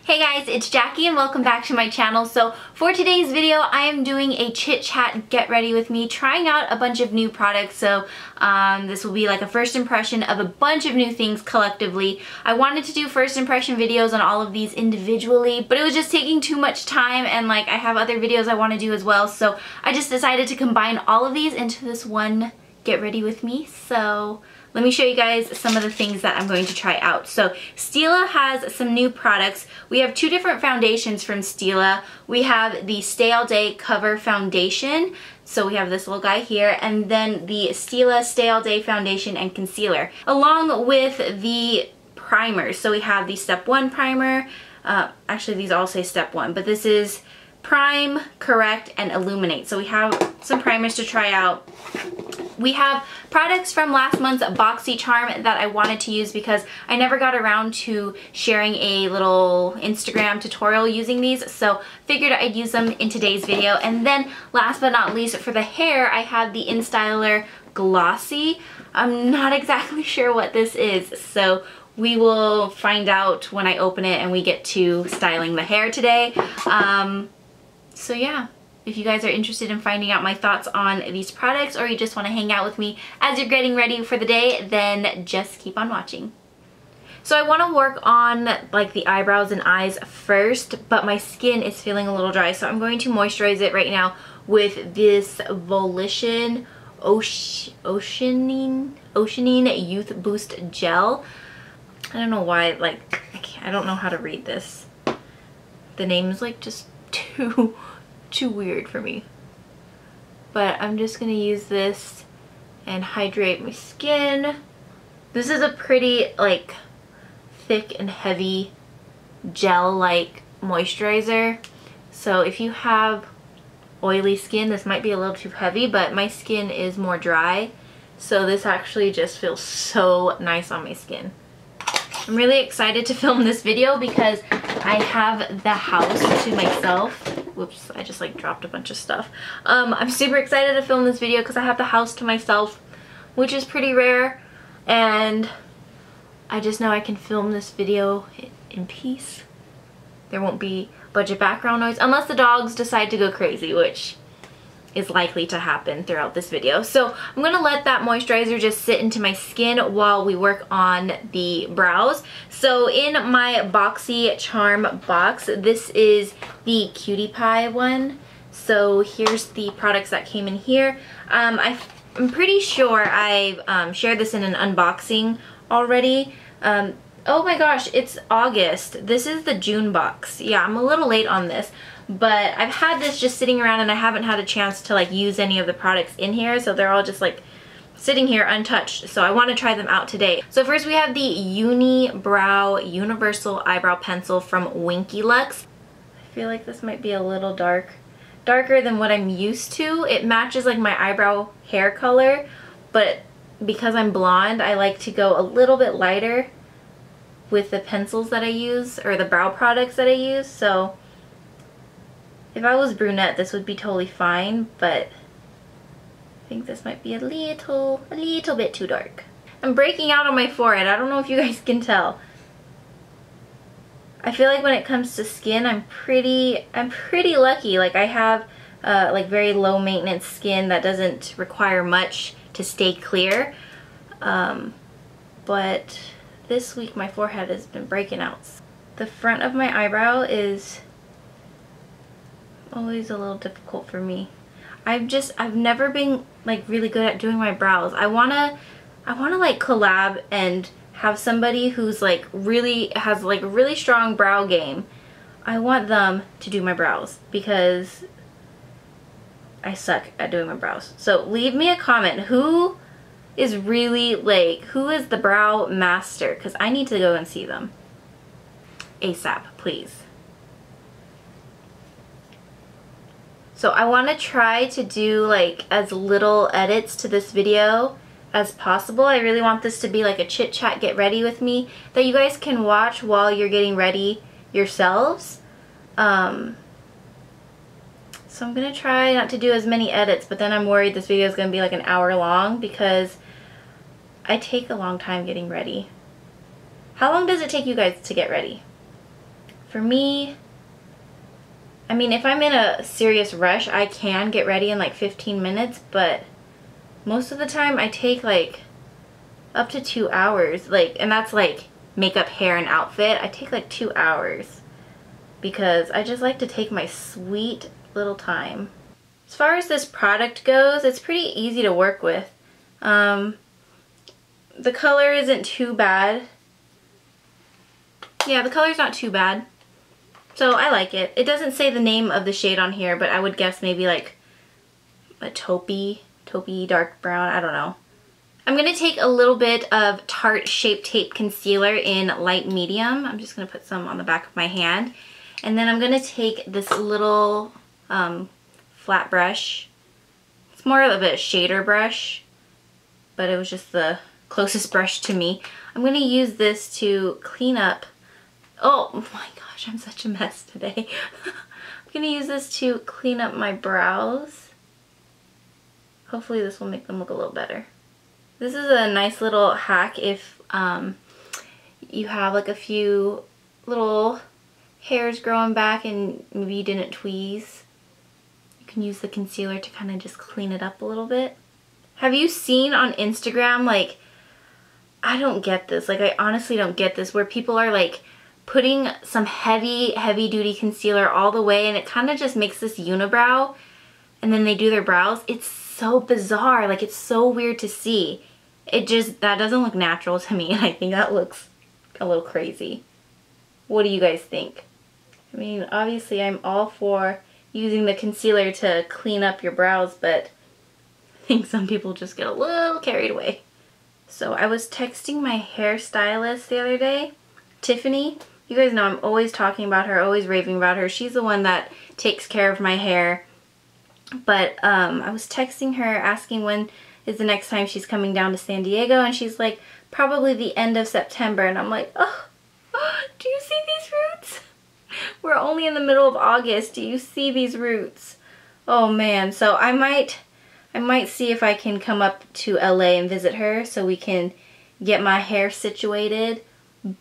Hey guys, it's Jackie and welcome back to my channel. So for today's video, I am doing a chit chat get ready with me, trying out a bunch of new products. So this will be like a first impression of a bunch of new things collectively. I wanted to do first impression videos on all of these individually, but it was just taking too much time and like I have other videos I want to do as well. So I just decided to combine all of these into this one get ready with me. So let me show you guys some of the things that I'm going to try out. So Stila has some new products. We have two different foundations from Stila. We have the Stay All Day Cover Foundation. So we have this little guy here, and then the Stila Stay All Day Foundation and Concealer, along with the primers. So we have the Step 1 primer. Actually, these all say Step 1, but this is Prime, Correct, and Illuminate. So we have some primers to try out. We have products from last month's BoxyCharm that I wanted to use because I never got around to sharing a little Instagram tutorial using these, so figured I'd use them in today's video. And then last but not least, for the hair, I have the InStyler Glossy. I'm not exactly sure what this is, so we will find out when I open it and we get to styling the hair today. So yeah. If you guys are interested in finding out my thoughts on these products, or you just want to hang out with me as you're getting ready for the day, then just keep on watching. So I want to work on like the eyebrows and eyes first, but my skin is feeling a little dry, so I'm going to moisturize it right now with this Volition Oceanine Youth Boost Gel. I don't know why, like, I don't know how to read this. The name is like just too weird for me, but I'm just gonna use this and hydrate my skin. This is a pretty like thick and heavy gel like moisturizer, so if you have oily skin, this might be a little too heavy, but my skin is more dry, so this actually just feels so nice on my skin. I'm really excited to film this video because I have the house to myself. Whoops, I just like dropped a bunch of stuff. I'm super excited to film this video because I have the house to myself, which is pretty rare, and I just know I can film this video in peace. There won't be a bunch of background noise unless the dogs decide to go crazy, which is likely to happen throughout this video. So I'm gonna let that moisturizer just sit into my skin while we work on the brows. So in my BoxyCharm box, this is the Cutie Pie one. So here's the products that came in here. I'm pretty sure I've shared this in an unboxing already. Oh my gosh, it's August. This is the June box. Yeah, I'm a little late on this, but I've had this just sitting around and I haven't had a chance to like use any of the products in here, so they're all just like sitting here untouched, so I want to try them out today. So first we have the Unibrow Universal Eyebrow Pencil from Winky Lux. I feel like this might be a little darker than what I'm used to. It matches like my eyebrow hair color, but because I'm blonde, I like to go a little bit lighter with the pencils that I use, or the brow products that I use. So if I was brunette, this would be totally fine, but I think this might be a little bit too dark. I'm breaking out on my forehead. I don't know if you guys can tell. I feel like when it comes to skin, I'm pretty lucky. Like I have like very low maintenance skin that doesn't require much to stay clear. But this week my forehead has been breaking out. The front of my eyebrow is always a little difficult for me. I've never been like really good at doing my brows. I wanna like collab and have somebody who's like has like really strong brow game. I want them to do my brows because I suck at doing my brows. So leave me a comment. Who is really like, who is the brow master? Because I need to go and see them ASAP, please. So I want to try to do like as little edits to this video as possible. I really want this to be like a chit chat get ready with me that you guys can watch while you're getting ready yourselves. So I'm gonna try not to do as many edits, but then I'm worried this video is gonna be like an hour long because I take a long time getting ready. How long does it take you guys to get ready? For me, I mean, if I'm in a serious rush, I can get ready in like 15 minutes, but most of the time I take like up to 2 hours, like, and that's like makeup, hair, and outfit. I take like 2 hours because I just like to take my sweet little time. As far as this product goes, it's pretty easy to work with. The color isn't too bad. Yeah, the color's not too bad. So I like it. It doesn't say the name of the shade on here, but I would guess maybe like a taupey dark brown, I don't know. I'm going to take a little bit of Tarte Shape Tape Concealer in light medium. I'm just going to put some on the back of my hand. And then I'm going to take this little flat brush. It's more of a shader brush, but it was just the closest brush to me. I'm going to use this to clean up. Oh my gosh, I'm such a mess today. I'm going to use this to clean up my brows. Hopefully this will make them look a little better. This is a nice little hack if you have like a few little hairs growing back and maybe you didn't tweeze. You can use the concealer to kind of just clean it up a little bit. Have you seen on Instagram, like, I don't get this, like I honestly don't get this, where people are like putting some heavy duty concealer all the way and it kind of just makes this unibrow and then they do their brows. It's so bizarre, like it's so weird to see. That doesn't look natural to me, and I think that looks a little crazy. What do you guys think? I mean, obviously I'm all for using the concealer to clean up your brows, but I think some people just get a little carried away. So I was texting my hairstylist the other day, Tiffany. You guys know I'm always talking about her, always raving about her. She's the one that takes care of my hair. But I was texting her asking when is the next time she's coming down to San Diego, and she's like, probably the end of September. And I'm like, oh, do you see these roots? We're only in the middle of August. Do you see these roots? Oh man. So I might see if I can come up to LA and visit her so we can get my hair situated.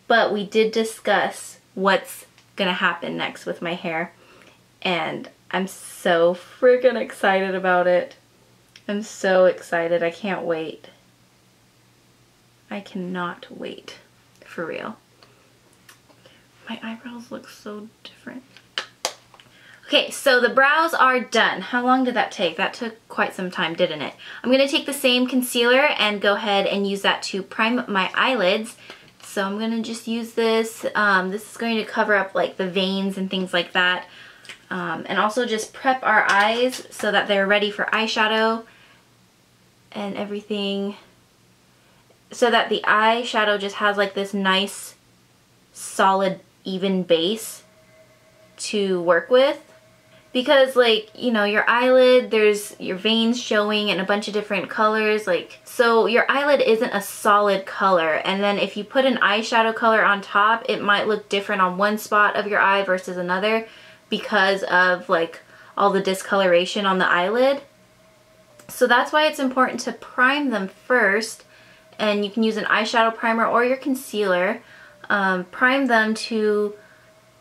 But we did discuss what's gonna happen next with my hair, and I'm so freaking excited about it. I'm so excited. I can't wait. I cannot wait. For real. My eyebrows look so different. Okay, so the brows are done. How long did that take? That took quite some time, didn't it? I'm going to take the same concealer and go ahead and use that to prime my eyelids. So I'm going to just use this. This is going to cover up like the veins and things like that. And also just prep our eyes so that they're ready for eyeshadow and everything, so that the eyeshadow just has like this nice solid even base to work with. Because like, you know, your eyelid, there's your veins showing in a bunch of different colors, like, so your eyelid isn't a solid color, and then if you put an eyeshadow color on top, it might look different on one spot of your eye versus another because of like all the discoloration on the eyelid. So that's why it's important to prime them first, and you can use an eyeshadow primer or your concealer. Prime them to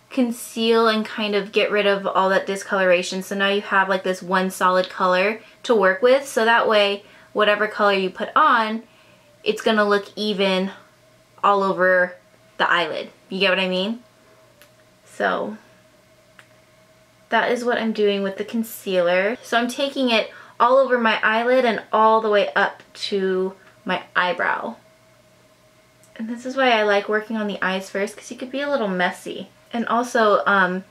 conceal and kind of get rid of all that discoloration, so now you have like this one solid color to work with, so that way whatever color you put on, it's gonna look even all over the eyelid. You get what I mean? So that is what I'm doing with the concealer. So I'm taking it all over my eyelid and all the way up to my eyebrow. And this is why I like working on the eyes first, because you could be a little messy. And also, I'll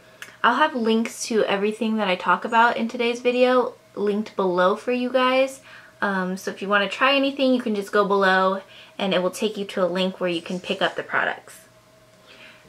have links to everything that I talk about in today's video linked below for you guys. So if you want to try anything, you can just go below and it will take you to a link where you can pick up the products.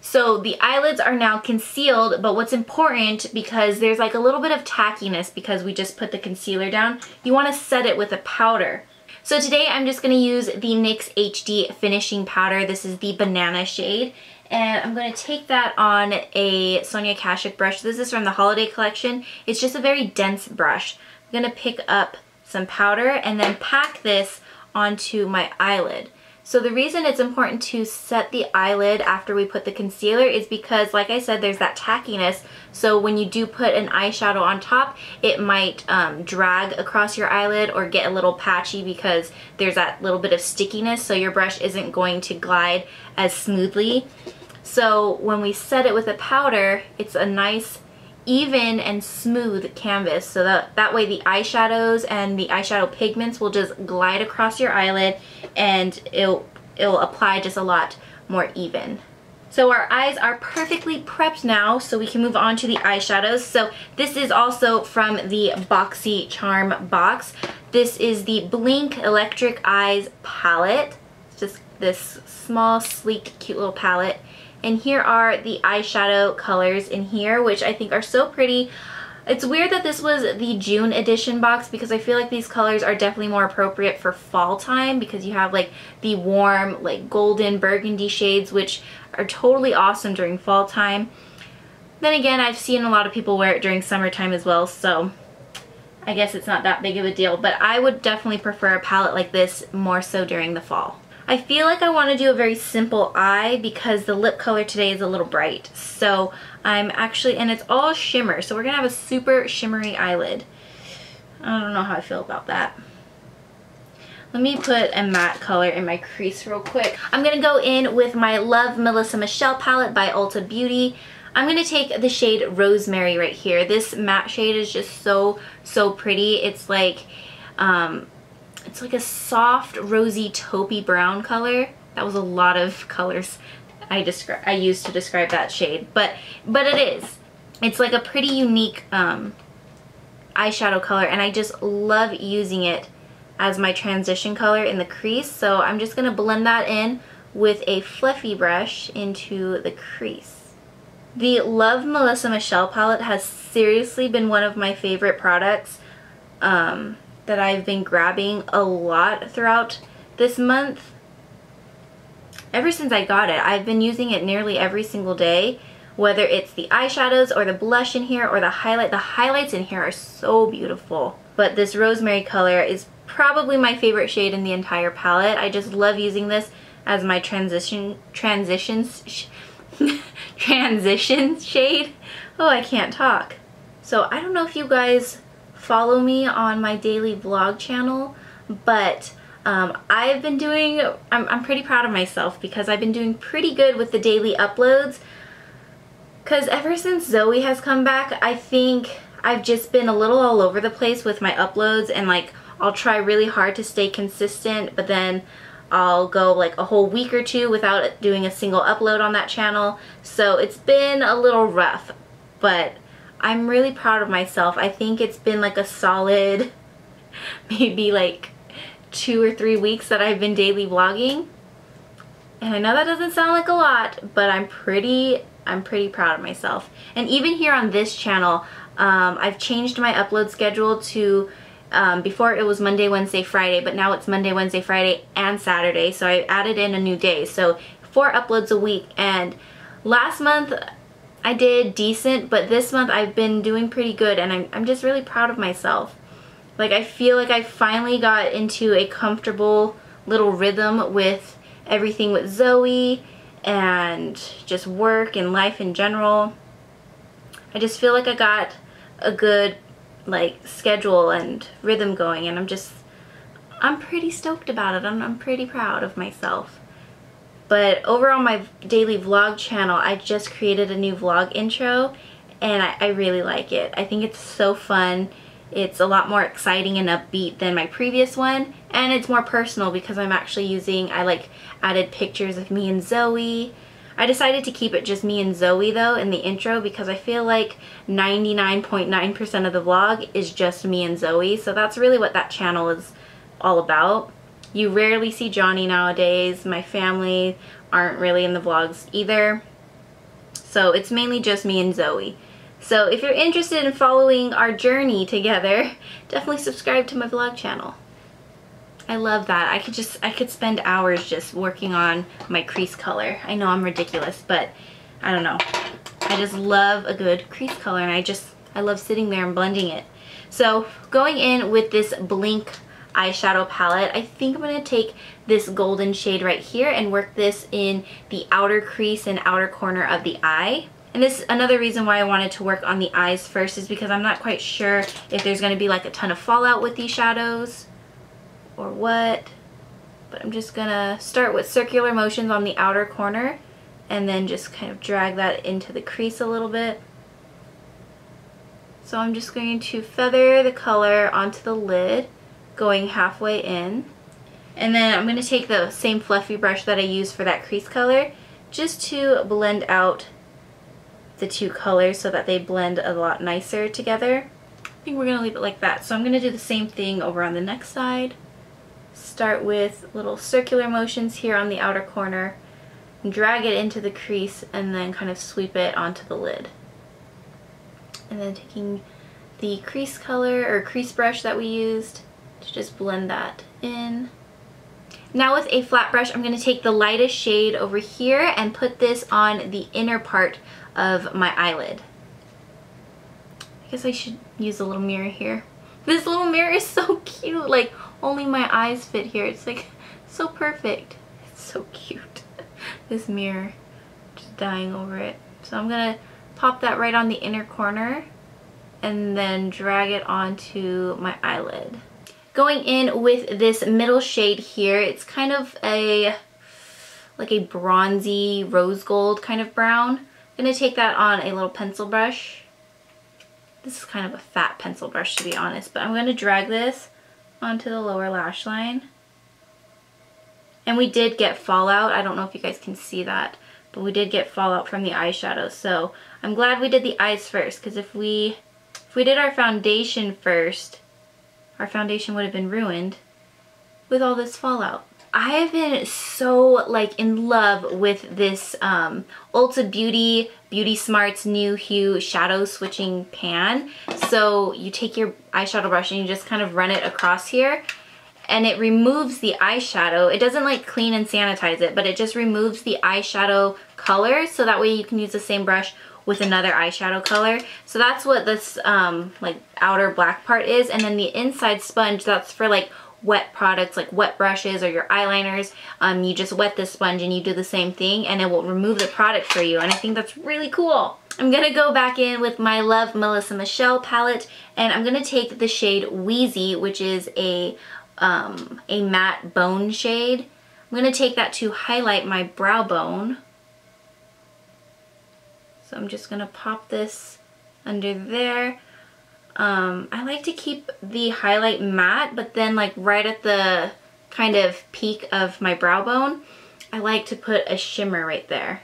So the eyelids are now concealed, but what's important, because there's like a little bit of tackiness because we just put the concealer down, you want to set it with a powder. So today I'm just going to use the NYX HD Finishing Powder. This is the banana shade. And I'm going to take that on a Sonia Kashuk brush. This is from the holiday collection. It's just a very dense brush. I'm going to pick up some powder and then pack this onto my eyelid. So the reason it's important to set the eyelid after we put the concealer is because, like I said, there's that tackiness. So when you do put an eyeshadow on top, it might drag across your eyelid or get a little patchy because there's that little bit of stickiness, so your brush isn't going to glide as smoothly. So when we set it with a powder, it's a nice even and smooth canvas, so that way the eyeshadows and the eyeshadow pigments will just glide across your eyelid and it'll apply just a lot more even. So our eyes are perfectly prepped now, so we can move on to the eyeshadows. So this is also from the BoxyCharm box. This is the Blink Electric Eyes palette. It's just this small, sleek, cute little palette. And here are the eyeshadow colors in here, which I think are so pretty. It's weird that this was the June edition box because I feel like these colors are definitely more appropriate for fall time because you have like the warm, like golden burgundy shades, which are totally awesome during fall time. Then again, I've seen a lot of people wear it during summertime as well, so I guess it's not that big of a deal, but I would definitely prefer a palette like this more so during the fall. I feel like I want to do a very simple eye because the lip color today is a little bright. So I'm actually, and it's all shimmer, so we're going to have a super shimmery eyelid. I don't know how I feel about that. Let me put a matte color in my crease real quick. I'm going to go in with my Love Melissa Michelle palette by Ulta Beauty. I'm going to take the shade Rosemary right here. This matte shade is just so pretty. It's like a soft, rosy, taupey brown color. That was a lot of colors I used to describe that shade, but it is. It's like a pretty unique eyeshadow color, and I just love using it as my transition color in the crease. So I'm just gonna blend that in with a fluffy brush into the crease. The Love Melissa Michelle palette has seriously been one of my favorite products that I've been grabbing a lot throughout this month. Ever since I got it, I've been using it nearly every single day, whether it's the eyeshadows or the blush in here or the highlight. The highlights in here are so beautiful. But this Rosemary color is probably my favorite shade in the entire palette. I just love using this as my transition shade. Oh, I can't talk. So I don't know if you guys follow me on my daily vlog channel, but I've been doing, I'm pretty proud of myself because I've been doing pretty good with the daily uploads, because ever since Zoe has come back, I think I've just been a little all over the place with my uploads, and like I'll try really hard to stay consistent, but then I'll go like a whole week or two without doing a single upload on that channel. So it's been a little rough, but I'm really proud of myself. I think it's been like a solid maybe like 2 or 3 weeks that I've been daily vlogging. And I know that doesn't sound like a lot, but I'm pretty proud of myself. And even here on this channel, I've changed my upload schedule to, before it was Monday, Wednesday, Friday, but now it's Monday, Wednesday, Friday, and Saturday. So I added in a new day. So 4 uploads a week. And last month I did decent, but this month I've been doing pretty good, and I'm just really proud of myself. Like, I feel like I finally got into a comfortable little rhythm with everything with Zoe and just work and life in general. I just feel like I got a good like schedule and rhythm going, and I'm pretty stoked about it. I'm pretty proud of myself. But over on my daily vlog channel, I just created a new vlog intro, and I really like it. I think it's so fun. It's a lot more exciting and upbeat than my previous one, and it's more personal because I'm actually using, I like added pictures of me and Zoe. I decided to keep it just me and Zoe though in the intro because I feel like 99.9% of the vlog is just me and Zoe, so that's really what that channel is all about. You rarely see Johnny nowadays. My family aren't really in the vlogs either. So it's mainly just me and Zoe. So if you're interested in following our journey together, definitely subscribe to my vlog channel. I love that. I could spend hours just working on my crease color. I know I'm ridiculous, but I don't know. I just love a good crease color, and I love sitting there and blending it. So going in with this Blink eyeshadow palette. I think I'm going to take this golden shade right here and work this in the outer crease and outer corner of the eye. And this is another reason why I wanted to work on the eyes first, is because I'm not quite sure if there's going to be like a ton of fallout with these shadows or what. But I'm just going to start with circular motions on the outer corner and then just kind of drag that into the crease a little bit. So I'm just going to feather the color onto the lid, going halfway in. And then I'm going to take the same fluffy brush that I used for that crease color just to blend out the two colors so that they blend a lot nicer together. I think we're going to leave it like that. So I'm going to do the same thing over on the next side. Start with little circular motions here on the outer corner, drag it into the crease, and then kind of sweep it onto the lid. And then taking the crease color or crease brush that we used to just blend that in. Now with a flat brush, I'm going to take the lightest shade over here and put this on the inner part of my eyelid. I guess I should use a little mirror here. This little mirror is so cute. Like, only my eyes fit here. It's like so perfect. It's so cute. This mirror, just dying over it. So I'm going to pop that right on the inner corner and then drag it onto my eyelid. Going in with this middle shade here, it's kind of like a bronzy rose gold kind of brown. I'm going to take that on a little pencil brush. This is kind of a fat pencil brush, to be honest, but I'm going to drag this onto the lower lash line. And we did get fallout. I don't know if you guys can see that, but we did get fallout from the eyeshadow. So I'm glad we did the eyes first, because if we did our foundation first, our foundation would have been ruined with all this fallout. I have been so like in love with this Ulta Beauty Smarts New Hue shadow switching pan. So you take your eyeshadow brush and you just kind of run it across here, and it removes the eyeshadow. It doesn't like clean and sanitize it, but it just removes the eyeshadow color, so that way you can use the same brush with another eyeshadow color. So that's what this like outer black part is, and then the inside sponge, that's for like wet products like wet brushes or your eyeliners. You just wet the sponge and you do the same thing, and it will remove the product for you, and I think that's really cool. I'm gonna go back in with my Love Melissa Michelle palette, and I'm gonna take the shade Wheezy, which is a matte bone shade. I'm gonna take that to highlight my brow bone. So I'm just gonna pop this under there. I like to keep the highlight matte, but then like right at the kind of peak of my brow bone, I like to put a shimmer right there.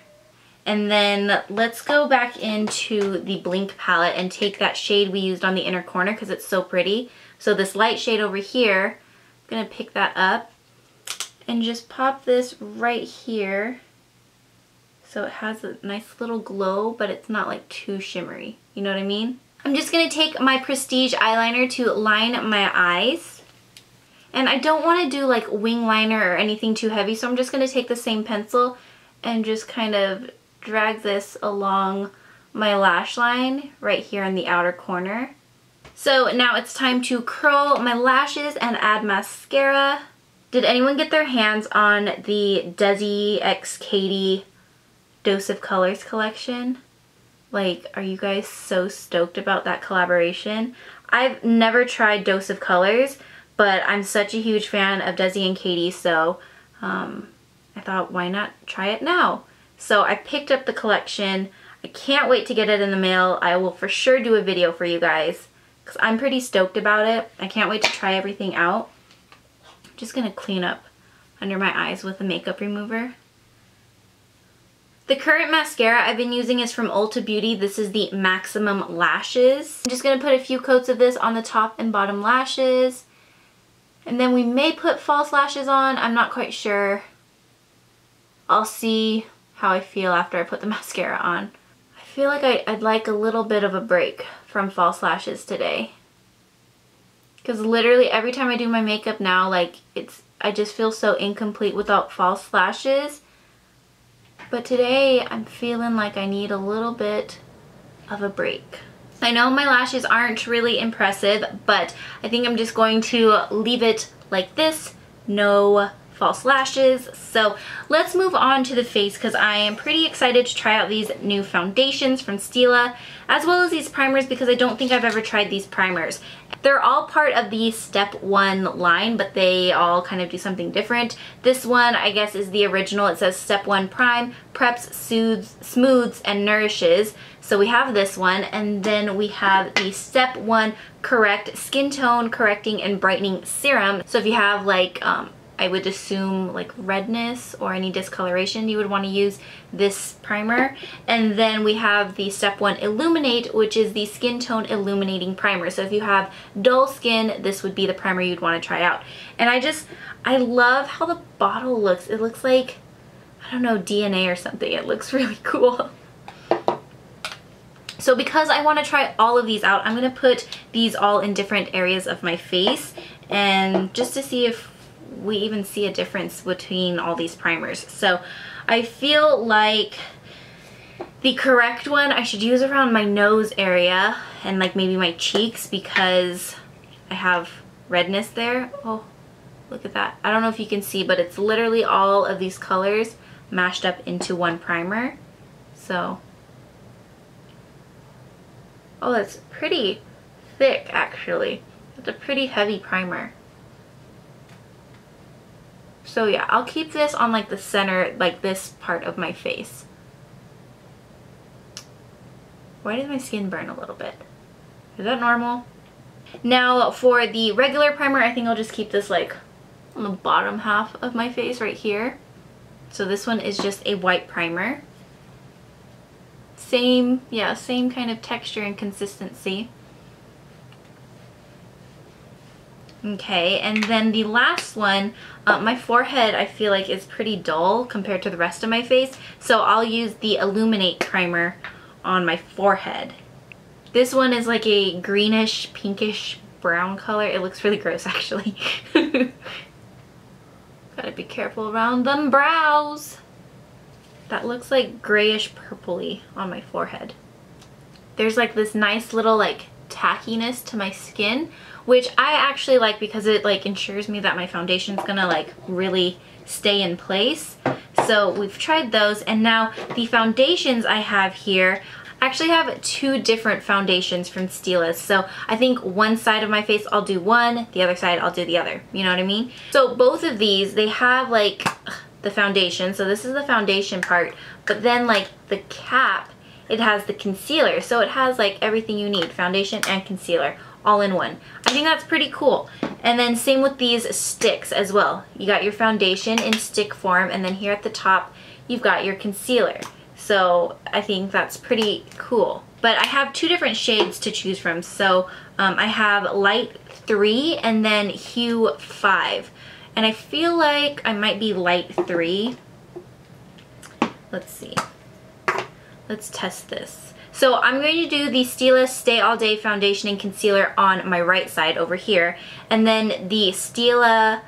And then let's go back into the Blink palette and take that shade we used on the inner corner because it's so pretty. So this light shade over here, I'm gonna pick that up and just pop this right here. So it has a nice little glow, but it's not like too shimmery. You know what I mean? I'm just going to take my Prestige eyeliner to line my eyes. And I don't want to do like wing liner or anything too heavy, so I'm just going to take the same pencil and just kind of drag this along my lash line right here in the outer corner. So now it's time to curl my lashes and add mascara. Did anyone get their hands on the Desi x Katie Dose of Colors collection? Like, are you guys so stoked about that collaboration? I've never tried Dose of Colors, but I'm such a huge fan of Desi and Katie, so I thought, why not try it now? So I picked up the collection. I can't wait to get it in the mail. I will for sure do a video for you guys because I'm pretty stoked about it. I can't wait to try everything out. I'm just going to clean up under my eyes with a makeup remover. The current mascara I've been using is from Ulta Beauty. This is the Maximum Lashes. I'm just going to put a few coats of this on the top and bottom lashes. And then we may put false lashes on. I'm not quite sure. I'll see how I feel after I put the mascara on. I feel like I'd like a little bit of a break from false lashes today. Because literally every time I do my makeup now, like I just feel so incomplete without false lashes. But today I'm feeling like I need a little bit of a break. I know my lashes aren't really impressive, but I think I'm just going to leave it like this, no false lashes. So let's move on to the face because I am pretty excited to try out these new foundations from Stila, as well as these primers because I don't think I've ever tried these primers. They're all part of the Step 1 line, but they all kind of do something different. This one, I guess, is the original. It says Step 1 Prime, Preps, Soothes, Smooths, and Nourishes. So we have this one, and then we have the Step 1 Correct Skin Tone Correcting and Brightening Serum. So if you have like, I would assume like redness or any discoloration, you would want to use this primer. And then we have the Step 1 Illuminate, which is the Skin Tone Illuminating Primer. So if you have dull skin, this would be the primer you'd want to try out. And I love how the bottle looks. It looks like, I don't know, DNA or something. It looks really cool. So because I want to try all of these out, I'm going to put these all in different areas of my face, and just to see if we even see a difference between all these primers. So I feel like the correct one I should use around my nose area and like maybe my cheeks because I have redness there. Oh, look at that. I don't know if you can see, but it's literally all of these colors mashed up into one primer. So, oh, that's pretty thick actually. It's a pretty heavy primer. So yeah, I'll keep this on like the center, like this part of my face. Why did my skin burn a little bit? Is that normal? Now for the regular primer, I think I'll just keep this like on the bottom half of my face right here. So this one is just a white primer. Same kind of texture and consistency. Okay, and then the last one, my forehead I feel like is pretty dull compared to the rest of my face, so I'll use the Illuminate primer on my forehead. This one is like a greenish, pinkish brown color. It looks really gross actually. Gotta be careful around them brows. That looks like grayish purpley on my forehead. There's like this nice little like tackiness to my skin, which I actually like because it like ensures me that my foundation's gonna like really stay in place. So we've tried those, and now the foundations I have here, I actually have two different foundations from Stila. So I think one side of my face I'll do one, the other side I'll do the other. You know what I mean? So both of these, they have like the foundation. So this is the foundation part, but then like the cap, it has the concealer. So it has like everything you need, foundation and concealer, all in one. I think that's pretty cool. And then same with these sticks as well. You got your foundation in stick form, and then here at the top you've got your concealer. So I think that's pretty cool. But I have two different shades to choose from. So I have light 3 and then hue 5. And I feel like I might be light 3. Let's see. Let's test this. So I'm going to do the Stila Stay All Day Foundation and Concealer on my right side over here. And then the Stila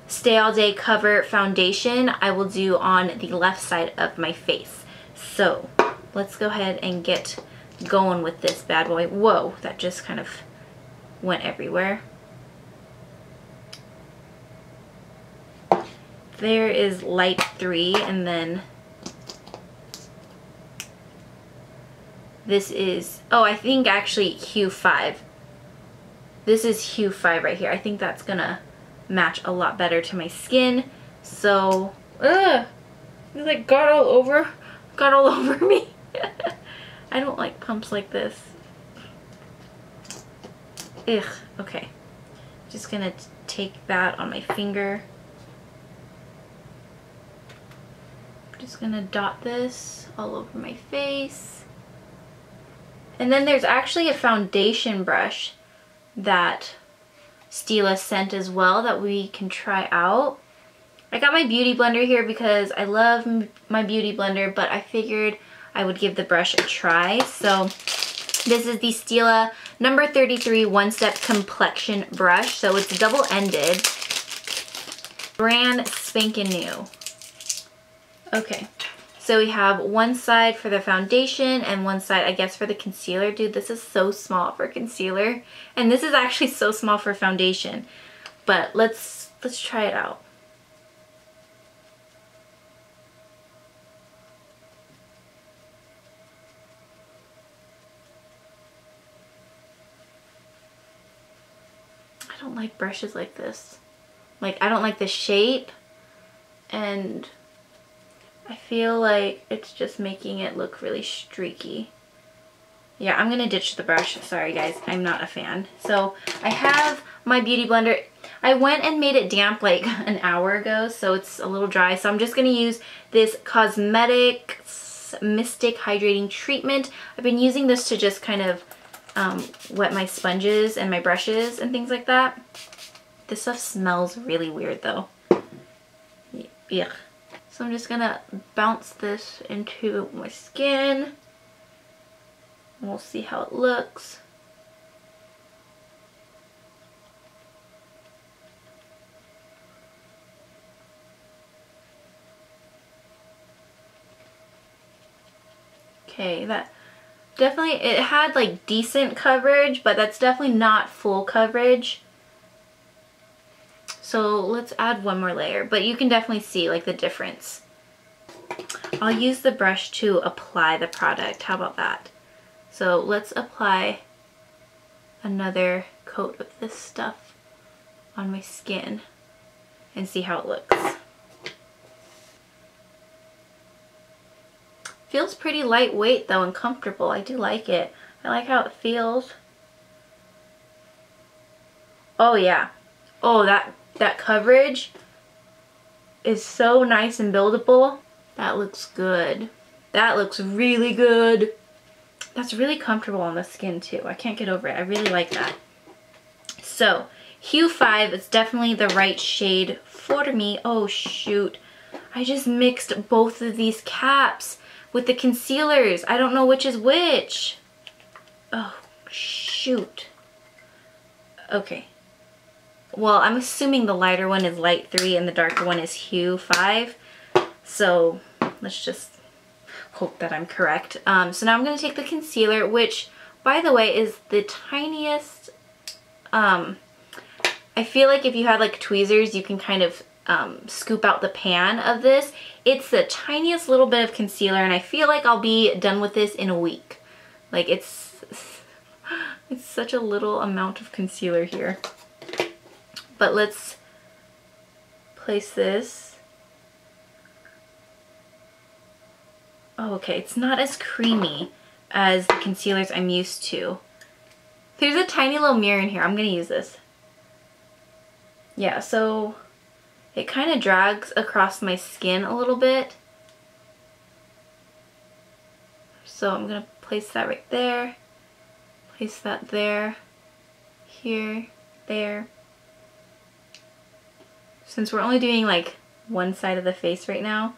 Stay All Day Cover Foundation I will do on the left side of my face. So let's go ahead and get going with this bad boy. Whoa, that just kind of went everywhere. There is light 3, and then this is, oh, I think actually hue 5. This is hue 5 right here. I think that's gonna match a lot better to my skin. So, it like got all over me. I don't like pumps like this. Ugh, okay. Just gonna take that on my finger. Just gonna dot this all over my face. And then there's actually a foundation brush that Stila sent as well that we can try out. I got my beauty blender here because I love my beauty blender, but I figured I would give the brush a try. So this is the Stila number 33 One Step Complexion Brush. So it's double-ended, brand spanking new. Okay, so we have one side for the foundation and one side, I guess, for the concealer. Dude, this is so small for concealer. And this is actually so small for foundation. but let's try it out. I don't like brushes like this. Like, I don't like the shape, and I feel like it's just making it look really streaky. Yeah, I'm gonna ditch the brush. Sorry guys, I'm not a fan. So I have my beauty blender. I went and made it damp like an hour ago, so it's a little dry. So I'm just gonna use this Cosmetics Mystic Hydrating Treatment. I've been using this to just kind of wet my sponges and my brushes and things like that. This stuff smells really weird though. Yuck. So I'm just gonna bounce this into my skin. And we'll see how it looks. Okay, that definitely, it had like decent coverage, but that's definitely not full coverage. So let's add one more layer, but you can definitely see like the difference. I'll use the brush to apply the product. How about that? So let's apply another coat of this stuff on my skin and see how it looks. Feels pretty lightweight though and comfortable. I do like it. I like how it feels. Oh yeah. Oh, that coverage is so nice and buildable. That looks good. That looks really good. That's really comfortable on the skin too. I can't get over it. I really like that. So, Hue 5 is definitely the right shade for me. Oh shoot. I just mixed both of these caps with the concealers. I don't know which is which. Oh shoot. Okay. Well, I'm assuming the lighter one is Light 3 and the darker one is Hue 5. So let's just hope that I'm correct. So now I'm going to take the concealer, which, by the way, is the tiniest. I feel like if you had like tweezers, you can kind of scoop out the pan of this. It's the tiniest little bit of concealer, and I feel like I'll be done with this in a week. Like, it's such a little amount of concealer here. But let's place this. Oh, okay, it's not as creamy as the concealers I'm used to. There's a tiny little mirror in here. I'm gonna use this. Yeah, so it kind of drags across my skin a little bit. So I'm gonna place that right there. Place that there, here, there. Since we're only doing like one side of the face right now,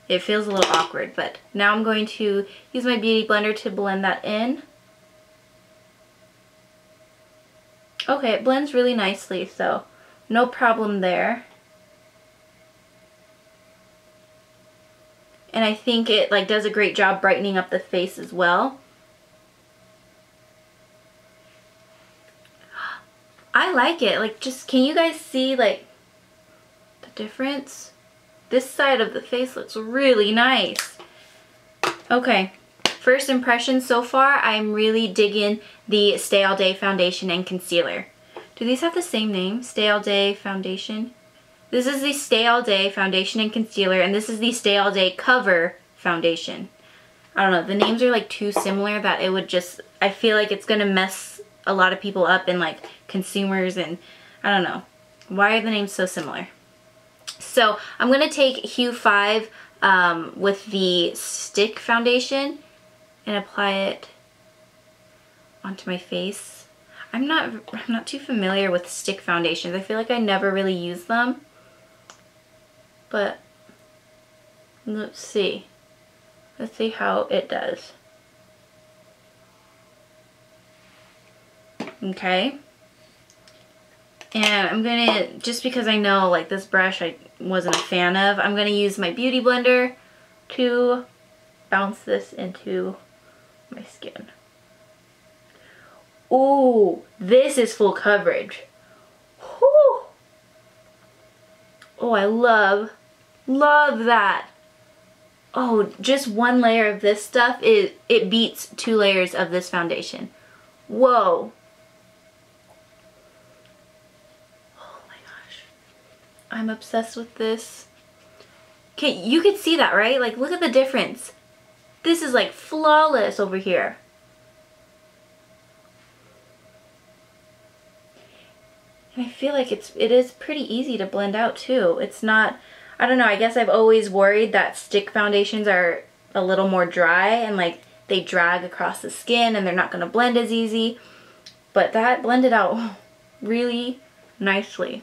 it feels a little awkward, but now I'm going to use my beauty blender to blend that in. Okay, it blends really nicely, so no problem there. And I think it like does a great job brightening up the face as well. I like it. Like, just, can you guys see like the difference? This side of the face looks really nice. Okay, first impression so far, I'm really digging the Stay All Day foundation and concealer. Do these have the same name? Stay All Day foundation? This is the Stay All Day foundation and concealer, and this is the Stay All Day cover foundation. I don't know, the names are like too similar that it would just, I feel like it's gonna mess a lot of people up and like consumers, and I don't know. Why are the names so similar? So I'm going to take Hue 5 with the stick foundation and apply it onto my face. I'm not too familiar with stick foundations. I feel like I never really use them. But let's see. Let's see how it does. Okay. And I'm gonna, just because I know like this brush I wasn't a fan of, I'm gonna use my beauty blender to bounce this into my skin. Ooh, this is full coverage. Whew. Oh, I love that. Oh, just one layer of this stuff, it beats 2 layers of this foundation. Whoa. Oh my gosh. I'm obsessed with this. Okay, you could see that, right? Like, look at the difference. This is like flawless over here. And I feel like it is pretty easy to blend out too. It's not, I don't know, I guess I've always worried that stick foundations are a little more dry and like they drag across the skin and they're not gonna blend as easy. But that blended out really nicely.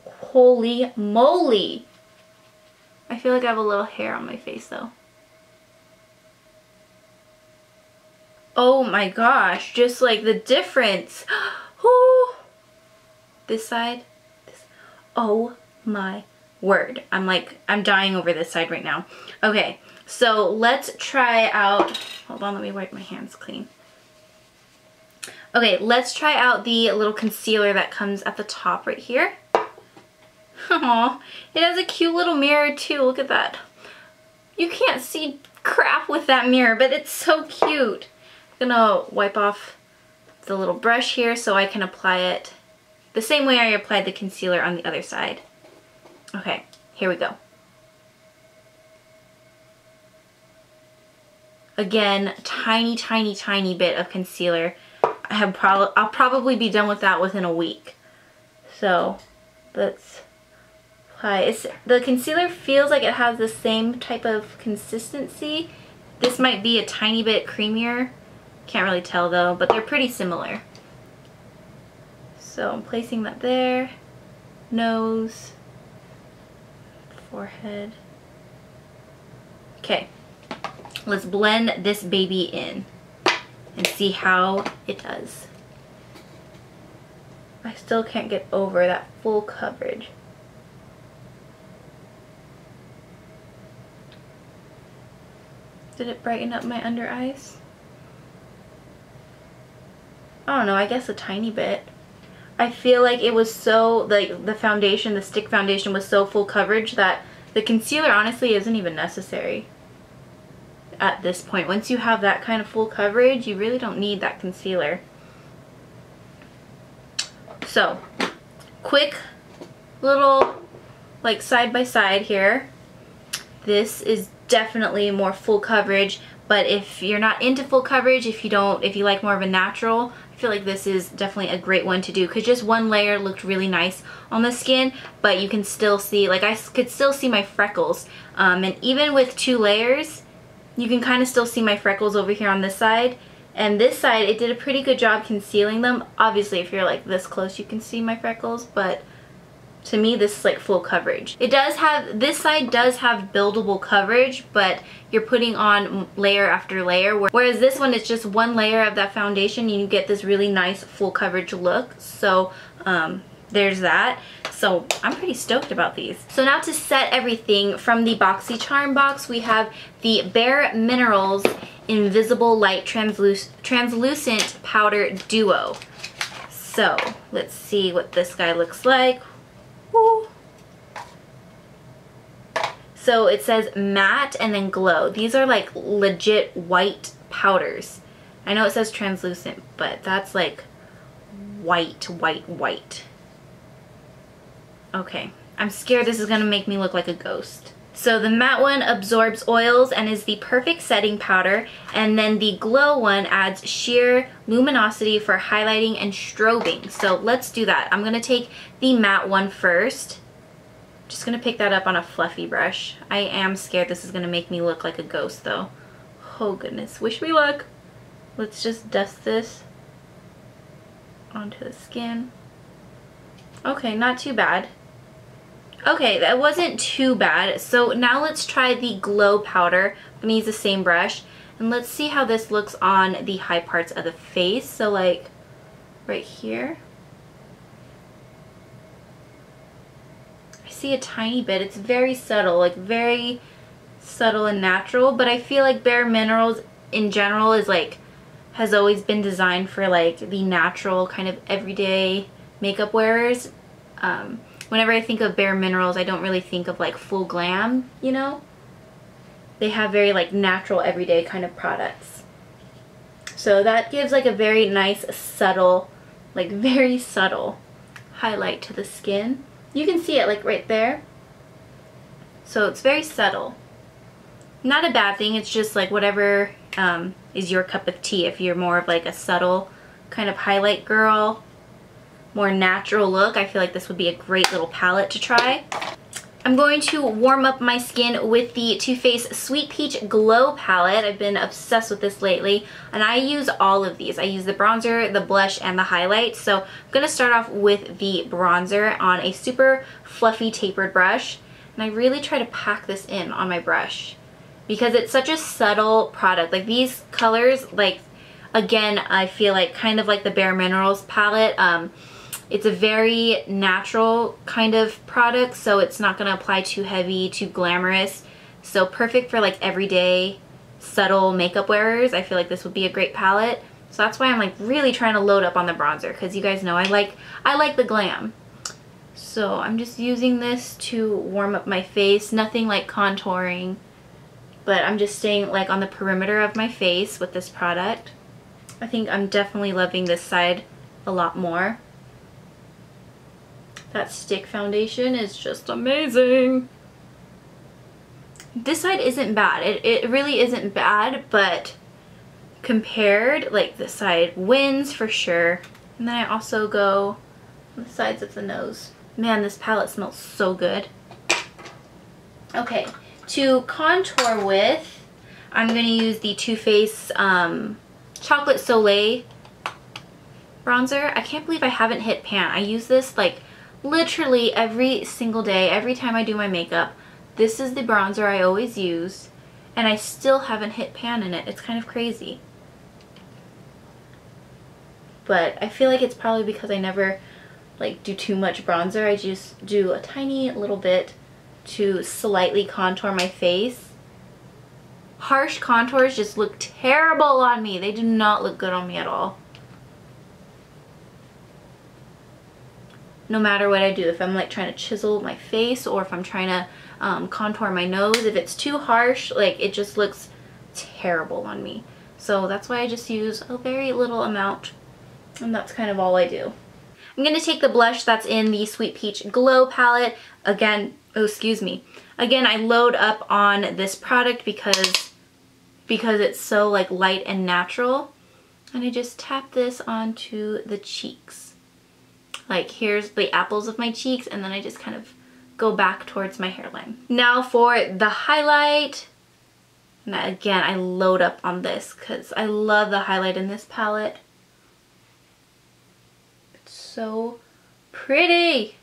Holy moly! I feel like I have a little hair on my face though. Oh my gosh, just like the difference. Ooh. This side. Oh my word. I'm dying over this side right now. Okay, so let's try out, hold on, let me wipe my hands clean. Okay, let's try out the little concealer that comes at the top right here. Aww, it has a cute little mirror too, look at that. You can't see crap with that mirror, but it's so cute. I'm gonna wipe off the little brush here so I can apply it the same way I applied the concealer on the other side. Okay, here we go. Again, tiny, tiny, tiny bit of concealer. I'll probably be done with that within a week. So let's apply. The concealer feels like it has the same type of consistency. This might be a tiny bit creamier. Can't really tell though, but they're pretty similar. So I'm placing that there. Nose. Forehead. Okay. Let's blend this baby in and see how it does. I still can't get over that full coverage. Did it brighten up my under eyes? I don't know, I guess a tiny bit. I feel like it was so, like the foundation, the stick foundation was so full coverage that the concealer honestly isn't even necessary at this point. Once you have that kind of full coverage, you really don't need that concealer. So, quick little like side by side here. This is definitely more full coverage, but if you're not into full coverage, if you like more of a natural, I feel like this is definitely a great one to do because just one layer looked really nice on the skin, but you can still see, like I could still see my freckles. And even with 2 layers, you can kind of still see my freckles over here on this side. And this side, it did a pretty good job concealing them. Obviously, if you're like this close, you can see my freckles, but to me, this is like full coverage. It does have, this side does have buildable coverage, but you're putting on layer after layer. Whereas this one, it's just one layer of that foundation and you get this really nice full coverage look. So there's that. So I'm pretty stoked about these. So now to set everything from the BoxyCharm box, we have the Bare Minerals Invisible Light Translucent Powder Duo. So let's see what this guy looks like. Woo. So it says matte and then glow. These are like legit white powders. I know it says translucent, but that's like white, white, white. Okay, I'm scared this is gonna make me look like a ghost. So the matte one absorbs oils and is the perfect setting powder, and then the glow one adds sheer luminosity for highlighting and strobing. So let's do that. I'm gonna take the matte one first. Just gonna pick that up on a fluffy brush. I am scared this is gonna make me look like a ghost though. Oh goodness, wish me luck. Let's just dust this onto the skin. Okay, not too bad. Okay, that wasn't too bad. So now let's try the glow powder. I'm gonna use the same brush and let's see how this looks on the high parts of the face. So like right here. I see a tiny bit. It's very subtle, like very subtle and natural, but I feel like Bare Minerals in general is like, has always been designed for like the natural kind of everyday makeup wearers. Whenever I think of Bare Minerals, I don't really think of like full glam, you know? They have very like natural everyday kind of products. So that gives like a very nice subtle, like very subtle highlight to the skin. You can see it like right there. So it's very subtle. Not a bad thing, it's just like whatever is your cup of tea. If you're more of like a subtle kind of highlight girl, more natural look, I feel like this would be a great little palette to try. I'm going to warm up my skin with the Too Faced Sweet Peach Glow palette. I've been obsessed with this lately, and I use all of these. I use the bronzer, the blush, and the highlight. So I'm going to start off with the bronzer on a super fluffy tapered brush, and I really try to pack this in on my brush because it's such a subtle product. Like these colors, like again, I feel like kind of like the Bare Minerals palette. It's a very natural kind of product, so it's not going to apply too heavy, too glamorous. So perfect for like everyday subtle makeup wearers. I feel like this would be a great palette. So that's why I'm like really trying to load up on the bronzer, because you guys know I like the glam. So I'm just using this to warm up my face. Nothing like contouring, but I'm just staying like on the perimeter of my face with this product. I think I'm definitely loving this side a lot more. That stick foundation is just amazing. This side isn't bad. It really isn't bad, but compared, like this side wins for sure. And then I also go on the sides of the nose. Man, this palette smells so good. Okay, to contour with, I'm going to use the Too Faced Chocolate Soleil bronzer. I can't believe I haven't hit pan. I use this like literally every single day, every time I do my makeup. This is the bronzer I always use, and I still haven't hit pan in it. It's kind of crazy. But I feel like it's probably because I never like do too much bronzer. I just do a tiny little bit to slightly contour my face. Harsh contours just look terrible on me. They do not look good on me at all. No matter what I do, if I'm like trying to chisel my face or if I'm trying to contour my nose, if it's too harsh, like it just looks terrible on me. So that's why I just use a very little amount, and that's kind of all I do. I'm going to take the blush that's in the Sweet Peach Glow palette. Again, oh excuse me. Again, I load up on this product because it's so like light and natural. And I just tap this onto the cheeks. Like here's the apples of my cheeks, and then I just kind of go back towards my hairline. Now for the highlight. And again, I load up on this because I love the highlight in this palette. It's so pretty.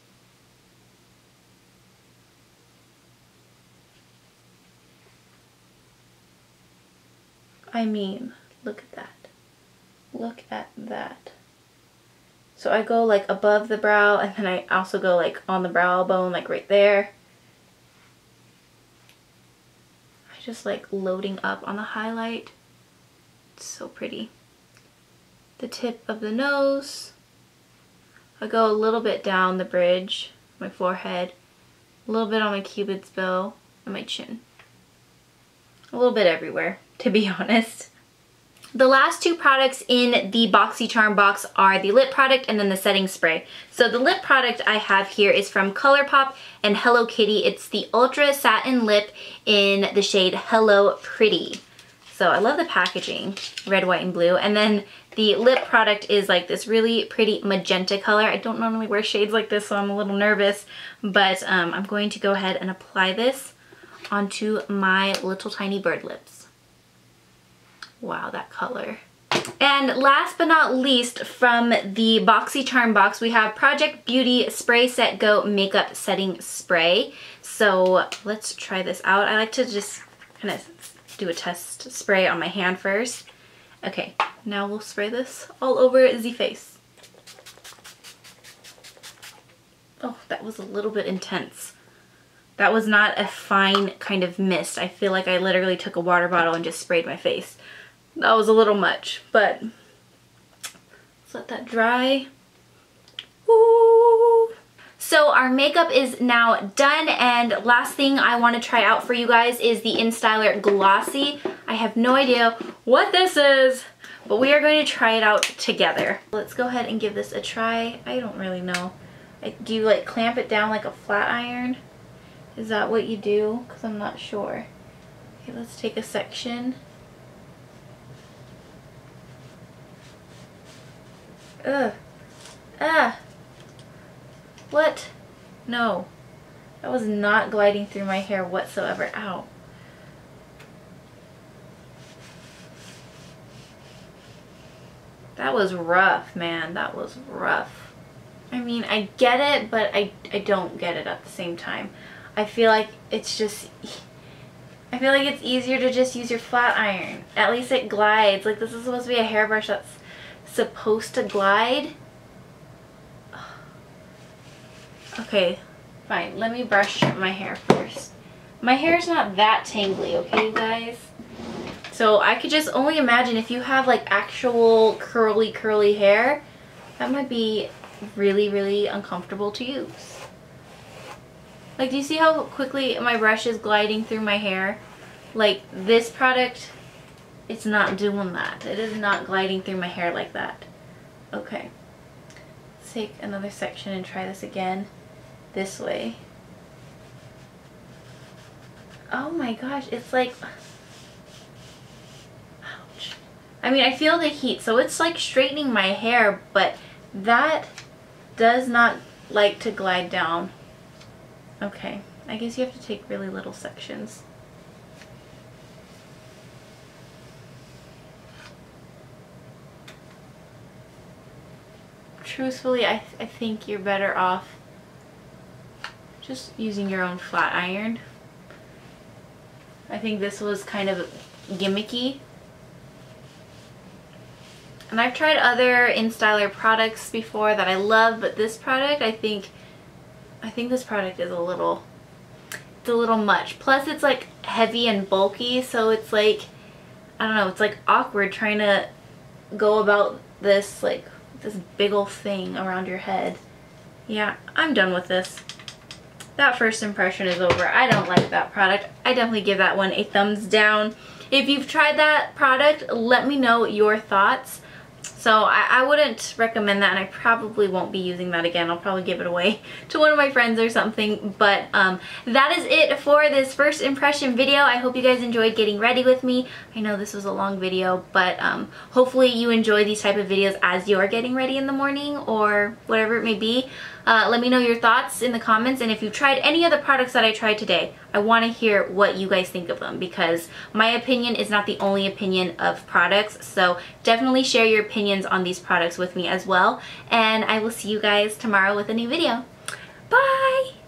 I mean, look at that. Look at that. So I go like above the brow, and then I also go like on the brow bone, like right there. I just like loading up on the highlight. It's so pretty. The tip of the nose. I go a little bit down the bridge, my forehead, a little bit on my cupid's bow, and my chin. A little bit everywhere, to be honest. The last two products in the BoxyCharm box are the lip product and then the setting spray. So the lip product I have here is from ColourPop and Hello Kitty. It's the Ultra Satin Lip in the shade Hello Pretty. So I love the packaging, red, white, and blue. And then the lip product is like this really pretty magenta color. I don't normally wear shades like this, so I'm a little nervous. But I'm going to go ahead and apply this onto my little tiny bird lips. Wow, that color. And last but not least, from the BoxyCharm box, we have Project Beauty Spray Set Go Makeup Setting Spray. So let's try this out. I like to just kind of do a test spray on my hand first. Okay, now we'll spray this all over the face. Oh, that was a little bit intense. That was not a fine kind of mist. I feel like I literally took a water bottle and just sprayed my face. That was a little much, but let's let that dry. Woo! So our makeup is now done, and last thing I want to try out for you guys is the InStyler Glossy. I have no idea what this is, but we are going to try it out together. Let's go ahead and give this a try. I don't really know. Do you like clamp it down like a flat iron? Is that what you do? Because I'm not sure. Okay, let's take a section. Ugh. Ah. What? No. That was not gliding through my hair whatsoever. Ow. That was rough, man. That was rough. I mean, I get it, but I don't get it at the same time. I feel like it's just... I feel like it's easier to just use your flat iron. At least it glides. Like, this is supposed to be a hairbrush that's supposed to glide. Okay, fine. Let me brush my hair first. My hair's not that tangly, okay, you guys? So I could just only imagine if you have like actual curly hair, that might be really uncomfortable to use. Like, do you see how quickly my brush is gliding through my hair? Like, this product, it's not doing that. It is not gliding through my hair like that. Okay. Let's take another section and try this again. This way. Oh my gosh, it's like... Ouch. I mean, I feel the heat, so it's like straightening my hair, but that does not like to glide down. Okay, I guess you have to take really little sections. Truthfully, I think you're better off just using your own flat iron. I think this was kind of gimmicky. And I've tried other InStyler products before that I love, but this product, I think this product is a little much. Plus it's like heavy and bulky, so it's like, I don't know, it's like awkward trying to go about this, like this big old thing around your head. Yeah, I'm done with this. That first impression is over. I don't like that product. I definitely give that one a thumbs down. If you've tried that product, let me know your thoughts. So I wouldn't recommend that, and I probably won't be using that again. I'll probably give it away to one of my friends or something. But that is it for this first impression video. I hope you guys enjoyed getting ready with me. I know this was a long video, but hopefully you enjoy these type of videos as you are getting ready in the morning or whatever it may be. Let me know your thoughts in the comments, and if you've tried any of the products that I tried today, I want to hear what you guys think of them, because my opinion is not the only opinion of products. So definitely share your opinions on these products with me as well, and I will see you guys tomorrow with a new video. Bye!